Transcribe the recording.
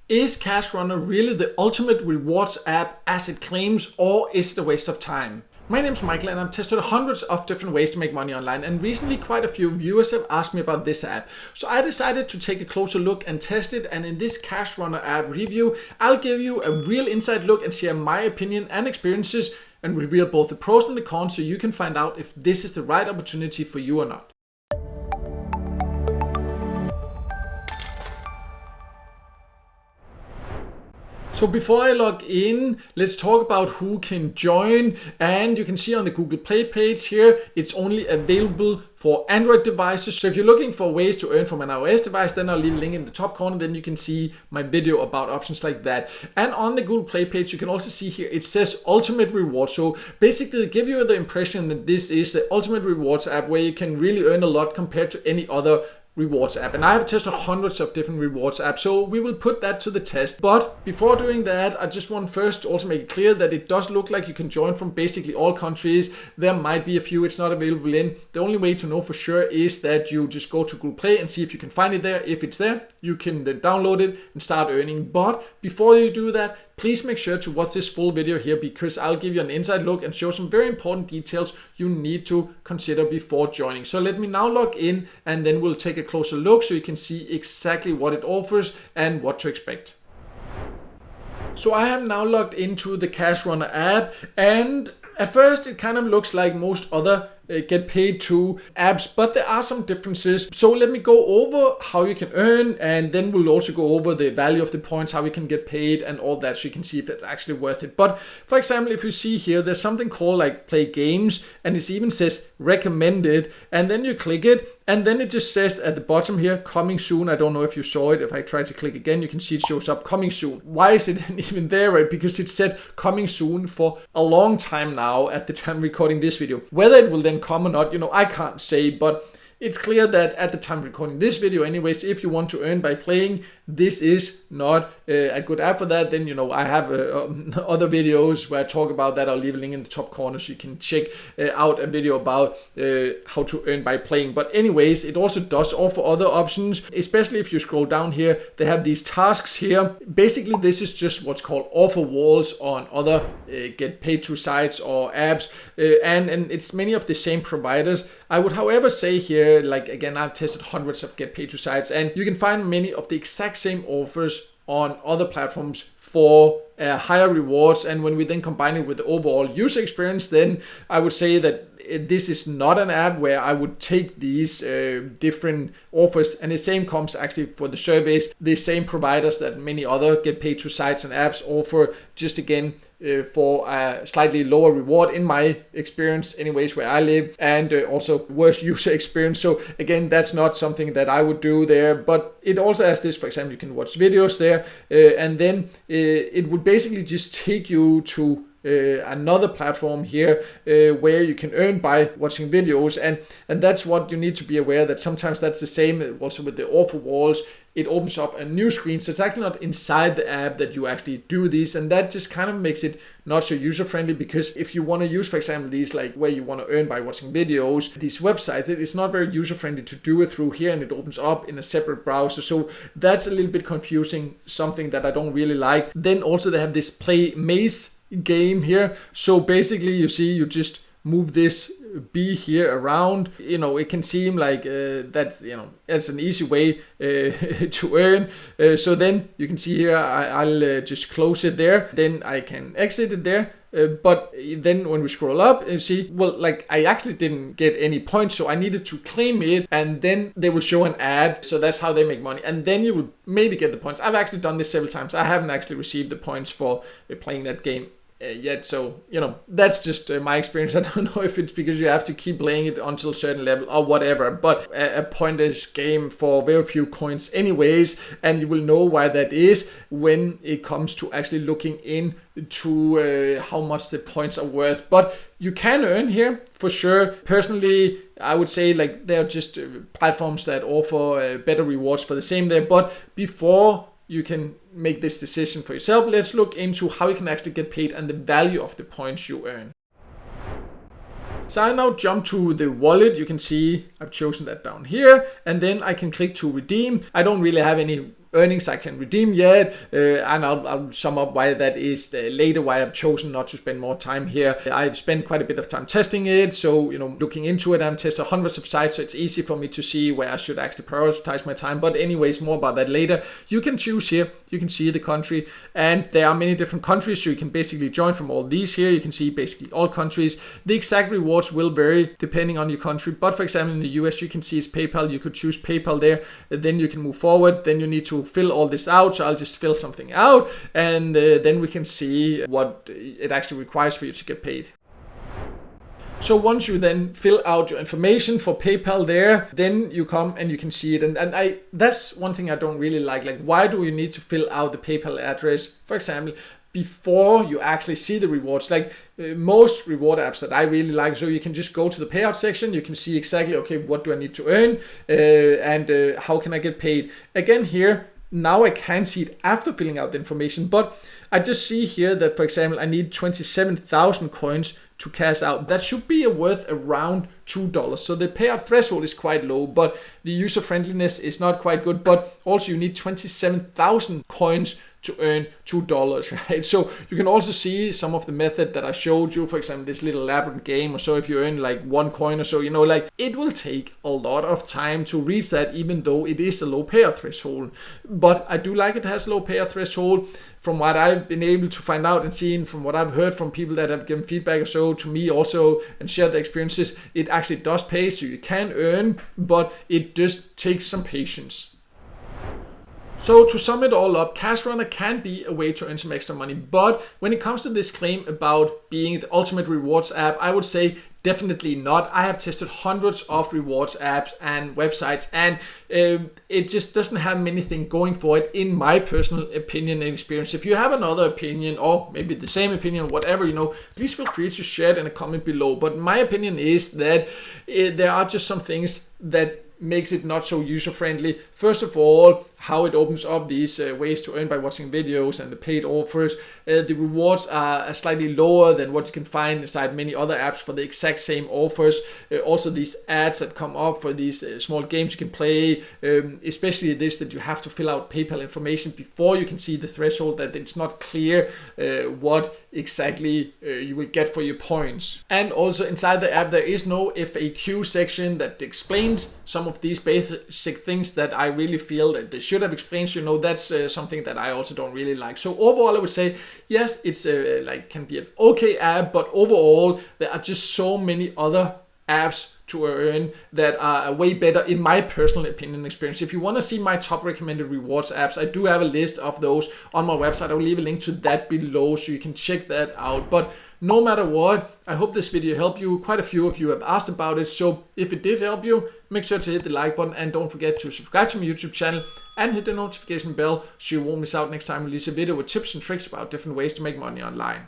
Is Cash Runner really the ultimate rewards app as it claims, or is it a waste of time? My name is Michael and I've tested hundreds of different ways to make money online, and recently quite a few viewers have asked me about this app. So I decided to take a closer look and test it, and in this Cash Runner app review, I'll give you a real inside look and share my opinion and experiences and reveal both the pros and the cons so you can find out if this is the right opportunity for you or not. So before I log in, let's talk about who can join. And you can see on the Google Play page here, it's only available for Android devices. So if you're looking for ways to earn from an iOS device, then I'll leave a link in the top corner. Then you can see my video about options like that. And on the Google Play page, you can also see here, it says Ultimate Rewards. So basically give you the impression that this is the Ultimate Rewards app where you can really earn a lot compared to any other rewards app. And I have tested hundreds of different rewards apps, so we will put that to the test. But before doing that, I just want first to also make it clear that it does look like you can join from basically all countries. There might be a few it's not available in. The only way to know for sure is that you just go to Google Play and see if you can find it there. If it's there, you can then download it and start earning. But before you do that, please make sure to watch this full video here, because I'll give you an inside look and show some very important details you need to consider before joining. So let me now log in, and then we'll take a closer look so you can see exactly what it offers and what to expect. So I have now logged into the Cash Runner app, and at first it kind of looks like most other get paid to apps, but there are some differences. So let me go over how you can earn, and then we'll also go over the value of the points, how we can get paid and all that, so you can see if it's actually worth it. But for example, if you see here, there's something called like play games, and it even says recommended, and then you click it, and then it just says at the bottom here, coming soon. I don't know if you saw it. If I try to click again, you can see it shows up coming soon. Why is it even there, right? Because it said coming soon for a long time now at the time recording this video. Whether it will then come or not, I can't say, but it's clear that at the time recording this video anyways, if you want to earn by playing, this is not a good app for that. Then I have other videos where I talk about that. I'll leave a link in the top corner so you can check out a video about how to earn by playing. But anyways, it also does offer other options, especially if you scroll down here. They have these tasks here. Basically, this is just what's called offer walls on other get paid to sites or apps, and it's many of the same providers. I would however say here, like again, I've tested hundreds of get paid to sites, and you can find many of the exact same offers on other platforms for higher rewards. And when we then combine it with the overall user experience, then I would say that this is not an app where I would take these different offers. And the same comes actually for the surveys, the same providers that many other get paid to sites and apps offer, just again for a slightly lower reward in my experience anyways where I live, and also worse user experience. So again, that's not something that I would do there. But it also has this, for example, you can watch videos there, and then it would basically just take you to another platform here where you can earn by watching videos, and that's what you need to be aware, that sometimes that's the same also with the offer walls. It opens up a new screen, so it's actually not inside the app that you actually do these, and that just kind of makes it not so user friendly. Because if you want to use, for example, these like where you want to earn by watching videos, these websites, it's not very user friendly to do it through here, and it opens up in a separate browser. So that's a little bit confusing, something that I don't really like. Then also they have this play maze game here. So basically you see, you just move this B here around. It can seem like that's it's an easy way to earn. So then you can see here, I'll just close it there. Then I can exit it there. But then when we scroll up, you see, well, like I actually didn't get any points, so I needed to claim it, and then they will show an ad. So that's how they make money, and then you will maybe get the points. I've actually done this several times. I haven't actually received the points for playing that game yet. So that's just my experience. I don't know if it's because you have to keep playing it until a certain level or whatever, but a pointless game for very few coins anyways, and you will know why that is when it comes to actually looking into how much the points are worth. But you can earn here for sure. Personally, I would say like they're just platforms that offer better rewards for the same there. But before you can make this decision for yourself, let's look into how you can actually get paid and the value of the points you earn. So I now jump to the wallet. You can see I've chosen that down here, and then I can click to redeem. I don't really have any earnings I can redeem yet, and I'll sum up why that is later, why I've chosen not to spend more time here. I've spent quite a bit of time testing it, so looking into it. I've tested hundreds of sites, so it's easy for me to see where I should actually prioritize my time. But anyways, more about that later. You can choose here, you can see the country, and there are many different countries, so you can basically join from all these here. You can see basically all countries. The exact rewards will vary depending on your country, but for example in the US you can see it's PayPal. You could choose PayPal there, then you can move forward. Then you need to fill all this out, so I'll just fill something out, and then we can see what it actually requires for you to get paid. So once you then fill out your information for PayPal there, then you come and you can see it. And that's one thing I don't really like. Like, why do you need to fill out the PayPal address, for example, before you actually see the rewards? Like most reward apps that I really like, so you can just go to the payout section, you can see exactly, okay, what do I need to earn, and how can I get paid? Again here, now I can see it after filling out the information, but I just see here that, for example, I need 27,000 coins to cash out. That should be worth around $2. So the payout threshold is quite low, but the user friendliness is not quite good. But also you need 27,000 coins to earn $2, right? So you can also see some of the method that I showed you, for example, this little labyrinth game or so. If you earn like 1 coin or so, like it will take a lot of time to reach that, even though it is a low payout threshold. But I do like it has a low payout threshold. From what I've been able to find out and seen, from what I've heard from people that have given feedback or so to me also and shared their experiences, it actually does pay, so you can earn, but it just takes some patience. So to sum it all up, Cash Runner can be a way to earn some extra money, but when it comes to this claim about being the ultimate rewards app, I would say definitely not. I have tested hundreds of rewards apps and websites, and it just doesn't have anything going for it, in my personal opinion and experience. If you have another opinion, or maybe the same opinion, whatever, please feel free to share it in a comment below. But my opinion is that there are just some things that makes it not so user-friendly. First of all, how it opens up these ways to earn by watching videos and the paid offers. The rewards are slightly lower than what you can find inside many other apps for the exact same offers. Also these ads that come up for these small games you can play, especially this that you have to fill out PayPal information before you can see the threshold, that it's not clear what exactly you will get for your points. And also inside the app there is no FAQ section that explains some of these basic things that I really feel that they should have explained. That's something that I also don't really like. So overall I would say yes, it's can be an okay app, but overall there are just so many other apps to earn that are way better, in my personal opinion and experience. If you want to see my top recommended rewards apps, I do have a list of those on my website. I will leave a link to that below so you can check that out. But no matter what, I hope this video helped you. Quite a few of you have asked about it, so if it did help you, make sure to hit the like button, and don't forget to subscribe to my YouTube channel and hit the notification bell so you won't miss out next time I release a video with tips and tricks about different ways to make money online.